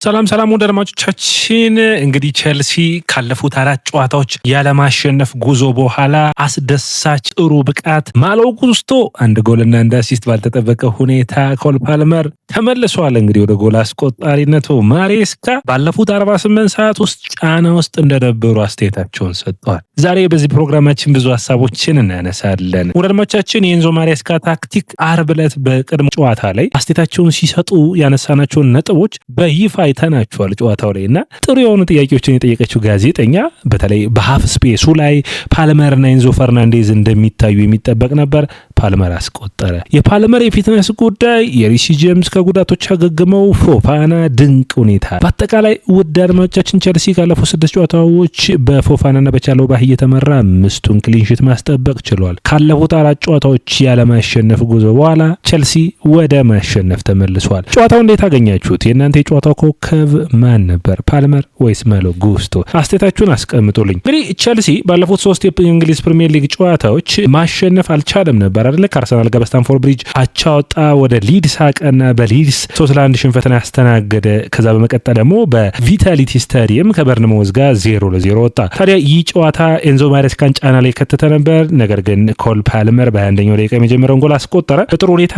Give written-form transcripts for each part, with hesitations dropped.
ሰላም ወደ አድማጮቻችን እንግዲህ ቼልሲ ካለፉት 4 ጨዋታዎች ያለማሸነፍ ጉዞ በኋላ አስደሳች ጥሩ ብቃት ማሎ ጉስቶ አንድ ጎልና አንድ አሲስት ባልተጠበቀ ሁኔታ ኮል ፓልመር ተመልሷል። እንግዲህ ወደ ጎል አስቆጣሪነቱ ማሬስካ ባለፉት 48 ሰዓት ውስጥ ጫና ውስጥ እንደነበሩ አስተያየታቸውን ሰጥተዋል። ዛሬ በዚህ ፕሮግራማችን ብዙ ሀሳቦችን እናነሳለን። ወደ አድማጮቻችን የኤንዞ ማሬስካ ታክቲክ አርብ ዕለት በቅድመ ጨዋታ ላይ አስተያየታቸውን ሲሰጡ ያነሳናቸውን ነጥቦች በይፋ አይተናቸዋል ጨዋታው ላይ እና ጥሩ የሆኑ ጥያቄዎችን የጠየቀችው ጋዜጠኛ በተለይ በሃፍ ስፔሱ ላይ ፓልመርና ኤንዞ ፈርናንዴዝ እንደሚታዩ የሚጠበቅ ነበር። ፓልመር አስቆጠረ። የፓልመር የፊትነስ ጉዳይ፣ የሪሲ ጄምስ ከጉዳቶች አገግመው፣ ፎፋና ድንቅ ሁኔታ። በአጠቃላይ ውድ አድማጮቻችን ቼልሲ ካለፉት 6 ጨዋታዎች በፎፋናና በቻልባህ እየተመራ 5ቱን ክሊንሺት ማስጠበቅ ችሏል። ካለፉት 4 ጨዋታዎች ያለማሸነፍ ጉዞ በኋላ ቼልሲ ወደ ማሸነፍ ተመልሷል። ጨዋታው እንዴት አገኛችሁት? የእናንተ የጨዋታው ኮከብ ማን ነበር? ፓልመር ወይስ ማሎ ጉስቶ? አስተያየታችሁን አስቀምጡልኝ። እንግዲህ ቼልሲ ባለፉት 3 የእንግሊዝ ፕሪሚየር ሊግ ጨዋታዎች ማሸነፍ አልቻለም ነበር አይደል? ከአርሰናል ጋር በስታንፎርድ ብሪጅ አቻ ወጣ፣ ወደ ሊድስ አቀና፣ በሊድስ 3-1 ሽንፈትን ያስተናገደ። ከዛ በመቀጠል ደግሞ በቪታሊቲ ስታዲየም ከበርንማውዝ ጋር 0-0 ወጣ። ታዲያ ይህ ጨዋታ ኤንዞ ማሬስካን ጫና ላይ ከተተ ነበር። ነገር ግን ኮል ፓልመር በ21ኛው ደቂቃ የመጀመሪያውን ጎል አስቆጠረ። በጥሩ ሁኔታ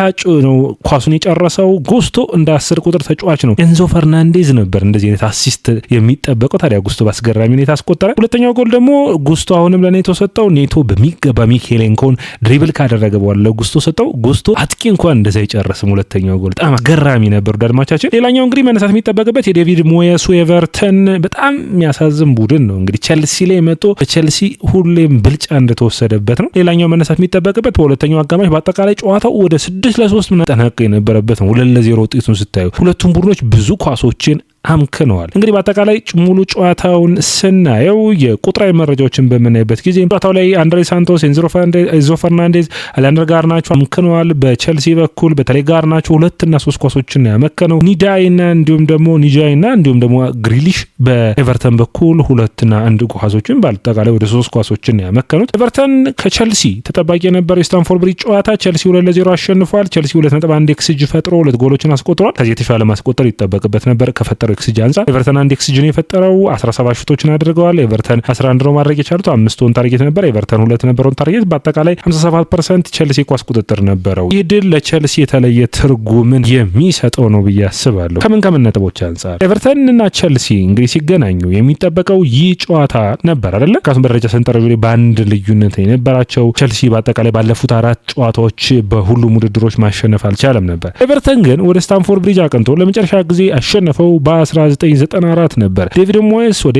ነው ኳሱን የጨረሰው። ጉስቶ እንደ 10 ቁጥር ተጫዋች ነው። ኤንዞ ፈርናንዴዝ ነበር እንደዚህ አይነት አሲስት የሚጠበቀው። ታዲያ ጉስቶ በአስገራሚ ሁኔታ አስቆጠረ። ሁለተኛው ጎል ደግሞ ጉስቶ አሁንም ለኔቶ ሰጠው። ኔቶ በሚገባ ሚኬሌንኮን ድሪብል ካደረገ በኋላ ጉስቶ ሰጠው። ጉስቶ አጥቂ እንኳን እንደዛ ይጨርስም። ሁለተኛው ጎል በጣም አስገራሚ ነበር አድማቻችን። ሌላኛው እንግዲህ መነሳት የሚጠበቅበት የዴቪድ ሞየሱ ኤቨርተን በጣም የሚያሳዝን ቡድን ነው። እንግዲህ ቼልሲ ላይ መጥቶ በቼልሲ ሁሌም ብልጫ እንደተወሰደበት ነው። ሌላኛው መነሳት የሚጠበቅበት በሁለተኛው አጋማሽ በአጠቃላይ ጨዋታው ወደ 6-3 መጠናቀቅ የነበረበት ነው። 2-0 ውጤቱን ስታዩ ሁለቱም ቡድኖች ብዙ ኳሶችን አምክነዋል። እንግዲህ በአጠቃላይ ሙሉ ጨዋታውን ስናየው የቁጥራዊ መረጃዎችን በምናይበት ጊዜ ጨዋታው ላይ አንድሬ ሳንቶስ፣ ኤንዞ ፈርናንዴዝ፣ አሌክሳንደር ጋርናቾ አምክነዋል። በቼልሲ በኩል በተለይ ጋርናቾ 2 እና 3 ኳሶችን ያመከነው። ኒጃይና እንዲሁም ደግሞ ግሪሊሽ በኤቨርተን በኩል 2 እና 1 ኳሶችን በአጠቃላይ ወደ 3 ኳሶችን ያመከኑት። ኤቨርተን ከቼልሲ ተጠባቂ የነበረው የስታንፎርድ ብሪጅ ጨዋታ ቼልሲ 2-0 አሸንፏል። ቼልሲ 2.1 ኤክስጂ ፈጥሮ 2 ጎሎችን አስቆጥሯል። ከዚህ የተሻለ ማስቆጠር ይጠበቅበት ነበር ከፈጠረው ኤክስጂ አንጻር። ኤቨርተን 1 ኤክስጂ ነው የፈጠረው። 17 ሹቶችን አድርገዋል። ኤቨርተን 11 ነው ማድረግ የቻሉት። 5 ኦን ታርጌት ነበር። ኤቨርተን 2 ነበር ኦን ታርጌት። በአጠቃላይ 57% ቼልሲ ኳስ ቁጥጥር ነበረው። ይህ ድል ለቼልሲ የተለየ ትርጉምን የሚሰጠው ነው ብዬ አስባለሁ። ከምን ነጥቦች አንጻር ኤቨርተን እና ቼልሲ እንግዲህ ሲገናኙ የሚጠበቀው ይህ ጨዋታ ነበር አይደለ? ካሱን በደረጃ ሰንጠረዡ ላይ በአንድ ልዩነት የነበራቸው። ቼልሲ በአጠቃላይ ባለፉት 4 ጨዋታዎች በሁሉም ውድድሮች ማሸነፍ አልቻለም ነበር። ኤቨርተን ግን ወደ ስታንፎርድ ብሪጅ አቅንቶ ለመጨረሻ ጊዜ አሸነፈው በ1994 ነበር። ዴቪድ ሞየስ ወደ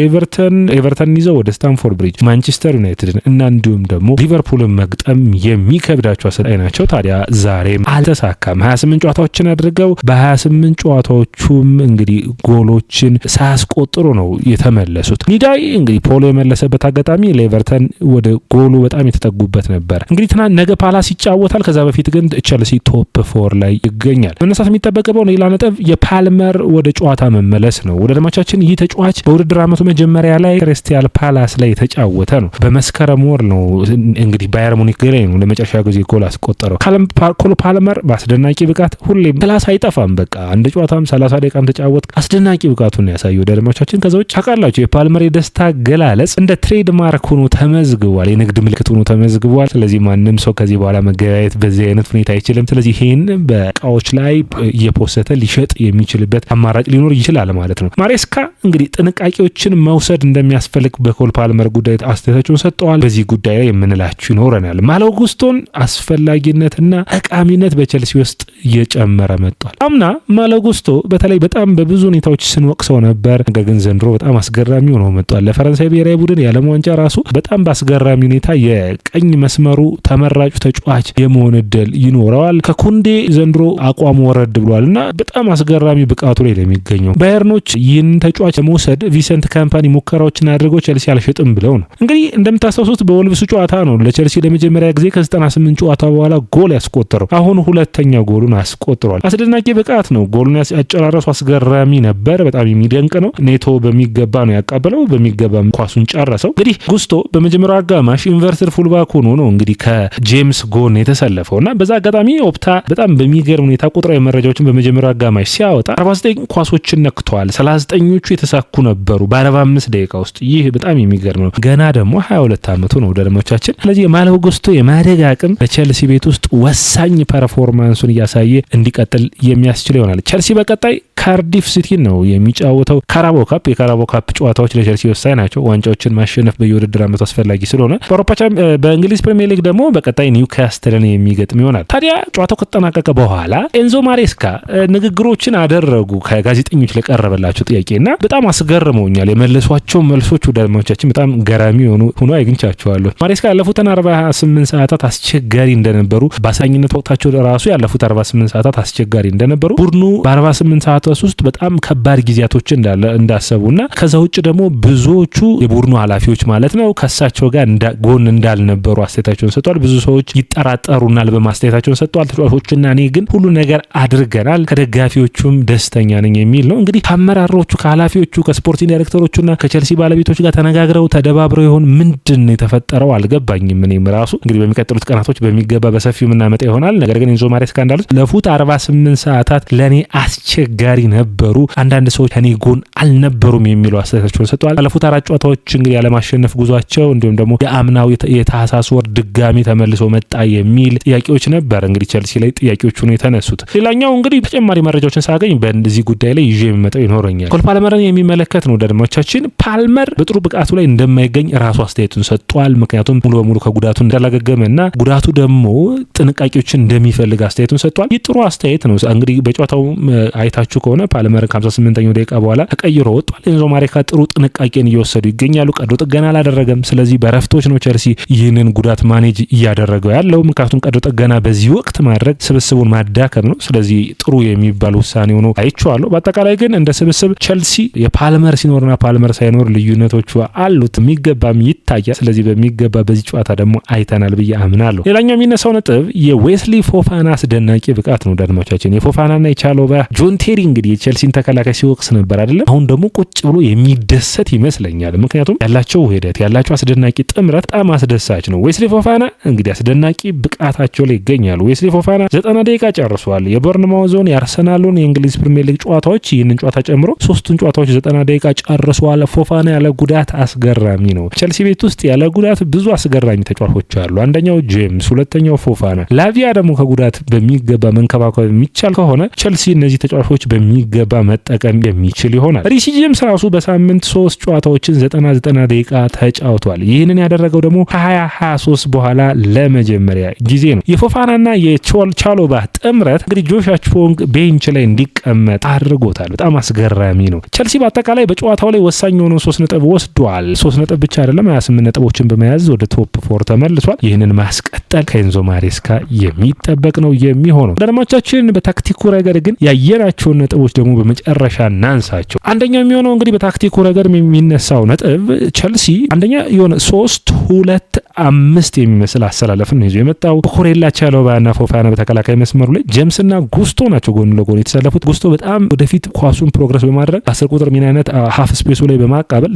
ኤቨርተን ይዘው ወደ ስታንፎርድ ብሪጅ ማንቸስተር ዩናይትድን እና እንዲሁም ደግሞ ሊቨርፑልን መግጠም የሚከብዳቸው አሰልጣኝ ናቸው። ታዲያ ዛሬም አልተሳካም። 28 ጨዋታዎችን አድርገው በ28 ጨዋታዎቹም እንግዲህ ጎሎችን ሳያስቆጥሩ ነው የተመለሱት። ኒዳይ እንግዲህ ፖሎ የመለሰበት አጋጣሚ ለኤቨርተን ወደ ጎሉ በጣም የተጠጉበት ነበር። እንግዲህ ትናንት ነገ ፓላስ ይጫወታል። ከዛ በፊት ግን ቼልሲ ቶፕ 4 ላይ ይገኛል። መነሳት የሚጠበቀው ሌላ ነጥብ የፓልመር ወደ ጨዋታ መመለስ ነው። ወደ አድማቻችን ይህ ተጫዋች በውድድር ዓመቱ መጀመሪያ ላይ ክሪስታል ፓላስ ላይ የተጫወተ ነው። በመስከረም ወር ነው እንግዲህ ባየር ሙኒክ ላይ ነው ለመጨረሻ ጊዜ ጎል አስቆጠረው። ኮል ፓልመር በአስደናቂ ብቃት ሁሌም ክላስ አይጠፋም። በቃ አንድ ጨዋታም 30 ደቂቃም ተጫወት አስደናቂ ብቃቱን ያሳየው ወደ አድማቻችን። ከዛ ውጭ አቃላችሁ የፓልመር የደስታ ገላለጽ እንደ ትሬድማርክ ሆኖ ተመዝግቧል። የንግድ ምልክት ሆኖ ተመዝግቧል። ስለዚህ ማንም ሰው ከዚህ በኋላ መገበያየት በዚህ አይነት ሁኔታ አይችልም። ስለዚህ ይሄን በእቃዎች ላይ እየፖሰተ ሊሸጥ የሚችልበት አማራጭ ሊኖር ይችላል ማለት ነው። ማሬስካ እንግዲህ ጥንቃቄዎችን መውሰድ እንደሚያስፈልግ በኮል ፓልመር ጉዳይ አስተያየታቸውን ሰጥተዋል። በዚህ ጉዳይ ላይ የምንላችሁ ይኖረናል። ማሎ ጉስቶን አስፈላጊነትና ጠቃሚነት በቼልሲ ውስጥ እየጨመረ መጥቷል። አምና ማሎ ጉስቶ በተለይ በጣም በብዙ ሁኔታዎች ስንወቅሰው ነበር። ነገር ግን ዘንድሮ በጣም አስገራሚ ሆኖ መጥቷል። ለፈረንሳይ ብሔራዊ ቡድን የዓለም ዋንጫ ራሱ በጣም በአስገራሚ ሁኔታ የቀኝ መስመሩ ተመራጩ ተጫዋች የመሆን እድል ይኖረዋል። ከኩንዴ ዘንድሮ አቋሙ ወረድ ብሏልና በጣም አስገራሚ ብቃቱ ላይ የሚገኘው ባየርኖች ይህን ተጫዋች ለመውሰድ ቪሰንት ካምፓኒ ሙከራዎችን አድርገው ቼልሲ አልሸጥም ብለው ነው። እንግዲህ እንደምታስታውሱት በወልቭሱ ጨዋታ ነው ለቼልሲ ለመጀመሪያ ጊዜ ከ98 ጨዋታ በኋላ ጎል ያስቆጠረው። አሁን ሁለተኛ ጎሉን አስቆጥሯል። አስደናቂ ብቃት ነው። ጎሉን ያጨራረሱ አስገራሚ ነበር። በጣም የሚደንቅ ነው። ኔቶ በሚገባ ነው ያቀበለው፣ በሚገባ ኳሱን ጨረሰው። እንግዲህ ጉስቶ በመጀመሪያው አጋማሽ ኢንቨርትድ ፉልባክ ሆኖ ነው እንግዲህ ከጄምስ ጎን የተሰለፈውና በዛ አጋጣሚ ኦፕታ በጣም በሚገርም ሁኔታ ቁጥራዊ መረጃዎችን በመጀመሪያው አጋማሽ ሲያወጣ 49 ኳሶችን ነክቷል። 39ኞቹ የተሳኩ ነበሩ በ45 ደቂቃ ውስጥ። ይህ በጣም የሚገርም ነው። ገና ደግሞ 22 ዓመቱ ነው ደረሞቻችን። ስለዚህ የማሎ ጉስቶ የማደግ አቅም በቸልሲ ቤት ውስጥ ወሳኝ ፐርፎርማንሱን እያሳየ እንዲቀጥል የሚያስችል ይሆናል። ቸልሲ በቀጣይ ካርዲፍ ሲቲ ነው የሚጫወተው። ካራባኦ ካፕ የካራባኦ ካፕ ጨዋታዎች ለቸልሲ ወሳኝ ናቸው። ዋንጫዎችን ማሸነፍ በየውድድር ዓመቱ አስፈላጊ ስለሆነ በእንግሊዝ ፕሪሚየር ሊግ ደግሞ በቀጣይ ኒውካስትልን የሚገጥም ይሆናል። ታዲያ ጨዋታው ከተጠናቀቀ በኋላ ኤንዞ ማሬስካ ንግግሮችን አደረጉ ከጋዜጠኞች ለቀረበላቸው ጥያቄና በጣም አስገርመውኛል። የመለሷቸው መልሶች ወዳጆቻችን በጣም ገራሚ ሆኖ አግኝቻቸዋለሁ። ማሬስካ ያለፉትን 48 ሰዓታት አስቸጋሪ እንደነበሩ በአሳኝነት ወቅታቸው ራሱ ያለፉት 48 ሰዓታት አስቸጋሪ እንደነበሩ ቡድኑ በ48 ሰዓታት ውስጥ በጣም ከባድ ጊዜያቶች እንዳሰቡና ከዛ ውጭ ደግሞ ብዙዎቹ የቡድኑ ኃላፊዎች ማለት ነው ከሳቸው ጋር ጎን እንዳልነበሩ አስተያየታቸውን ሰጥተዋል። ብዙ ሰዎች ይጠራጠሩናል በማስተያየታቸውን ሰጥተዋል። ተጫዋቾችና እኔ ግን ሁሉ ነገር አድርገናል፣ ከደጋፊዎቹም ደስተኛ ነኝ የሚል ነው። እንግዲህ ከአመራሮቹ ከኃላፊዎቹ ከስፖርቲንግ ዳይሬክተሮቹና ከቸልሲ ባለቤቶች ጋር ተነጋግረው ተደባብረው ይሆን ምንድን የተፈጠረው አልገባኝም። እኔም ራሱ እንግዲህ በሚቀጥሉት ቀናቶች በሚገባ በሰፊው የምናመጣ ይሆናል። ነገር ግን ኤንዞ ማሬስካ እንዳሉት ለፉት 48 ሰዓታት ለኔ አስቸጋሪ ነበሩ፣ አንዳንድ ሰዎች ከኔ ጎን አልነበሩም የሚሉ አስተያየታቸውን ሰጥተዋል። ባለፉት 4 ጨዋታዎች እንግዲህ ያለማሸነፍ ጉዟቸው እንዲሁም ደግሞ የአምናው የታህሳስ ወር ድጋሚ ተመልሶ መጣ የሚል ጥያቄዎች ነበር እንግዲህ ቸልሲ ላይ ጥያቄዎቹ ነው የተነሱት። ሌላኛው እንግዲህ ተጨማሪ መረጃዎችን ሳገኝ በዚህ ጉዳይ ላይ ይዤ የሚመጣው ይኖረኛል። ኮል ፓልመርን የሚመለከት ነው ደድሞቻችን። ፓልመር በጥሩ ብቃቱ ላይ እንደማይገኝ ራሱ አስተያየቱን ሰጥቷል። ምክንያቱም ሙሉ በሙሉ ከጉዳቱ እንዳላገገመና ጉዳቱ ደግሞ ጥንቃቄዎችን እንደሚፈልግ አስተያየቱን ሰጥቷል። ይህ ጥሩ አስተያየት ነው። እንግዲህ በጨዋታው አይታችሁ ከሆነ ፓልመር ከ58ኛው ደቂቃ በኋላ ተቀይሮ ወጥቷል። ኤንዞ ማሬስካ ጥሩ ጥንቃቄን እየወሰዱ ይገኛሉ። ቀዶ ጥገና አላደረገም። ስለዚህ በረፍቶች ነው ቸልሲ ይህንን ጉዳት ማኔጅ እያደረገው ያለው። ምክንያቱም ቀዶ ጥገና በዚህ ወቅት ማድረግ ስብስቡን ማዳከም ነው። ስለዚህ ጥሩ የሚባል ውሳኔ ሆኖ አይቼዋለሁ። በአጠቃላይ ግን እንደ ስብስብ ቸልሲ የፓልመር ሲኖርና ፓልመር ሳይኖር ልዩነቶቹ አሉት፣ የሚገባም ይታያል። ስለዚህ በሚገባ በዚህ ጨዋታ ደግሞ አይተናል ብዬ አምናለሁ። ሌላኛው የሚነሳው ነጥብ የዌስሊ ፎፋና አስደናቂ ብቃት ነው። ዳድማቻችን የፎፋናና የቻሎባ ጆን ቴሪ እንግዲህ የቸልሲን ተከላካይ ሲወቅስ ነበር አይደለም። አሁን ደግሞ ቁጭ ብሎ የሚደሰት ይመስለኛል። ምክንያቱም ያላቸው ውህደት ያላቸው አስደናቂ ጥምረት በጣም አስደሳች ነው። ዌስሊ ፎፋና እንግዲህ አስደናቂ ብቃታቸው ላይ ይገኛሉ። ዌስሊ ፎፋና 90 ደቂቃ ጨርሷል። የቦርንማውዞን የአርሰናሉን የእንግሊዝ ፕሪሚየር ሊግ ጨዋታዎች ይህንን ጨዋታ ጨምሮ 3ቱን ጨዋታዎች 90 ደቂቃ ጨርሷል። ፎፋና ያለ ጉዳት አስገራሚ ነው። ቸልሲ ቤት ውስጥ ያለ ጉዳት ብዙ አስገራሚ ተጫዋቾች አሉ። አንደኛው ጄምስ፣ ሁለተኛው ፎፋና። ላቪያ ደግሞ ከጉዳት በሚገባ መንከባከብ የሚቻል ከሆነ ቸልሲ እነዚህ ተጫዋቾች በሚገባ መጠቀም የሚችል ይሆናል። ሪሲ ጄምስ ራሱ በሳምንት 3 ጨዋታዎችን 90 ደቂቃ ተጫውቷል። ይህንን ያደረገው ደግሞ ከ2023 በኋላ ለመጀመሪያ ጊዜ ነው። የፎፋናና የቻሎባ ጥምረት እንግዲህ ጆሽ አችፖንግ ቤንች ላይ እንዲቀመጥ አድርጎታል። በጣም አስገራሚ ነው። ቸልሲ በአጠቃላይ በጨዋታው ላይ ወሳኝ የሆነው 3 ነጥብ ወስዷል። 3 ነጥብ ብቻ አይደለም 28 ነጥቦችን በመያዝ ወደ ቶፕ 4 ተመልሷል። ይህንን ማስቀጠል ከኤንዞ ማሬስካ የሚጠበቅ ነው የሚሆነው። ደረማቻችን በታክቲኩ ረገድ ግን ያየናቸውን ነጥቦች ደግሞ በመጨረሻ እናንሳቸው። አንደኛው የሚሆነው እንግዲህ በታክቲኩ ረገድ የሚነሳው ነጥብ ቸልሲ አንደኛ የሆነ 3-2-5 የሚመስል አሰላለፍን ነው ይዞ የመጣው። ኮሬላ ቻሎባና ፎፋና በተከላካይ መስመሩ ላይ ጄምስና ጉስቶ ናቸው ጎን ለጎን የተሰለፉት። ጉስቶ በጣም ወደፊት ኳሱን ፕሮግረስ በማድረግ 10 ቁጥር ሚና አይነት ሀፍ ስፔሱ ላይ በማቃበል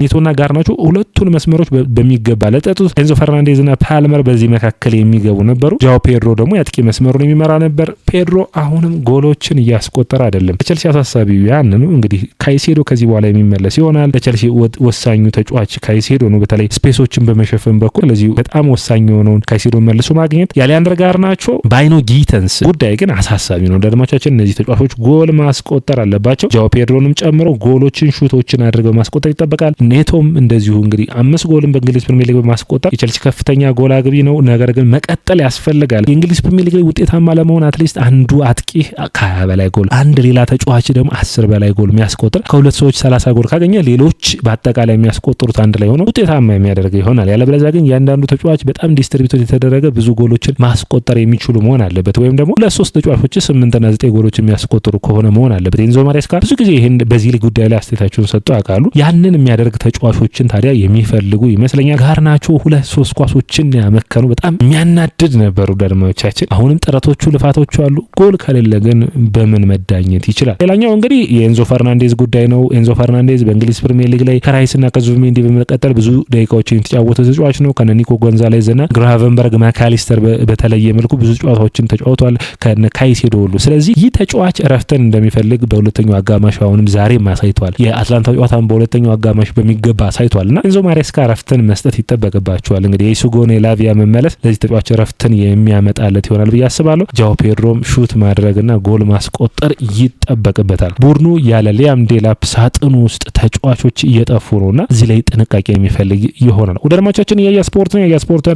ኔቶና ጋር ናቸው ሁለቱን መስመሮች በሚገባ ለጠጡት። ኤንዞ ፈርናንዴዝና ፓልመር በዚህ መካከል የሚገቡ ነበሩ። ጃኦ ፔድሮ ደግሞ የአጥቂ መስመሩን የሚመራ ነበር። ፔድሮ አሁንም ጎሎችን እያስቆጠረ አይደለም። ለቸልሲ አሳሳቢው ያን ነው። እንግዲህ ካይሴዶ ከዚህ በኋላ የሚመለስ ይሆናል። ለቸልሲ ወሳኙ ተጫዋች ካይሴዶ ነው፣ በተለይ ስፔሶችን በመሸፈን በኩል። ስለዚህ በጣም ወሳኝ የሆነውን ካይሴዶ መልሶ ማግኘት የአሊያንድር ጋርናቾ ባይኖ ጊተንስ ጉዳይ ግን አሳሳቢ ነው። ደድማቻችን እነዚህ ተጫዋቾች ጎል ማስቆጠር አለባቸው። ጃኦ ፔድሮንም ጨምሮ ጎሎችን ሹቶችን አድርገው ማስቆጠር ይጠበቃል። ኔቶም እንደዚሁ እንግዲህ 5 ጎልን በእንግሊዝ ፕሪሚየር ሊግ በማስቆጠር የቸልሲ ከፍተኛ ጎል አግቢ ነው። ነገር ግን መቀጠል ያስፈልጋል። የእንግሊዝ ፕሪሚየር ሊግ ላይ ውጤታማ ለመሆን አትሊስት አንዱ አጥቂ ከ20 በላይ ጎል፣ አንድ ሌላ ተጫዋች ደግሞ 10 በላይ ጎል የሚያስቆጥር ከሁለት ሰዎች 30 ጎል ካገኘ ሌሎች በአጠቃላይ የሚያስቆጥሩት አንድ ላይ ሆኖ ውጤታማ የሚያደርገው ይሆናል። ያለበለዚያ ግን ያንዳንዱ ተጫዋች በጣም ዲስትሪቢዩት የተደረገ ብዙ ጎሎችን ማስቆጠር የሚችሉ መሆን አለበት። ወይም ደግሞ 2-3 ተጫዋቾች 8 እና 9 ጎሎች የሚያስቆጥሩ ከሆነ መሆን አለበት። ኤንዞ ማሬስካ ብዙ ጊዜ ይሄን በዚህ ጉዳይ ላይ አስተያየታቸውን ሰጥተው ያውቃሉ። ያንን የሚያደርግ ተጫዋቾችን ታዲያ የሚፈልጉ ይመስለኛል። ጋርናቾ 2-3 ኳሶችን ያመከኑ በጣም የሚያናድድ ነበሩ ደድማዎቻችን። አሁንም ጥረቶቹ ልፋቶቹ አሉ። ጎል ከሌለ ግን በምን መዳኘት ይችላል? ሌላኛው እንግዲህ የኤንዞ ፈርናንዴዝ ጉዳይ ነው። ኤንዞ ፈርናንዴዝ በእንግሊዝ ፕሪሚየር ሊግ ላይ ከራይስና ከዙቢሜንዲ በመቀጠል ብዙ ደቂቃዎችን የተጫወተ ተጫዋች ነው። ከኒኮ ጎንዛሌዝና ግራቨንበርግ ማካሊስተር በተለየ መልኩ ብዙ ጨዋታዎችን ተጫውቷል፣ ከነ ካይሴዶ ሁሉ። ስለዚህ ይህ ተጫዋች እረፍትን እንደሚፈልግ በሁለተኛው አጋማሽ አሁንም ዛሬም አሳይቷል። የአትላንታ ጨዋታን በሁለተኛው አጋማሽ በሚገባ አሳይቷልና ኤንዞ ማሬስካ ረፍትን መስጠት ይጠበቅባቸዋል። እንግዲህ የሱጎኔ ላቪያ መመለስ ለዚህ ተጫዋች ረፍትን የሚያመጣለት ይሆናል ብዬ አስባለሁ። ጃኦ ፔድሮም ሹት ማድረግና ጎል ማስቆጠር ይጠበቅበታል። ቡድኑ ያለ ሊያም ዴላፕ ሳጥኑ ውስጥ ተጫዋቾች እየጠፉ ነውና እዚህ ላይ ጥንቃቄ የሚፈልግ ይሆናል። ወደ አድማጮቻችን የያ ስፖርትን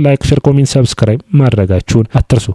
ላይክ፣ ሼር፣ ኮሜንት፣ ሰብስክራይብ ማድረጋችሁን አትርሱ።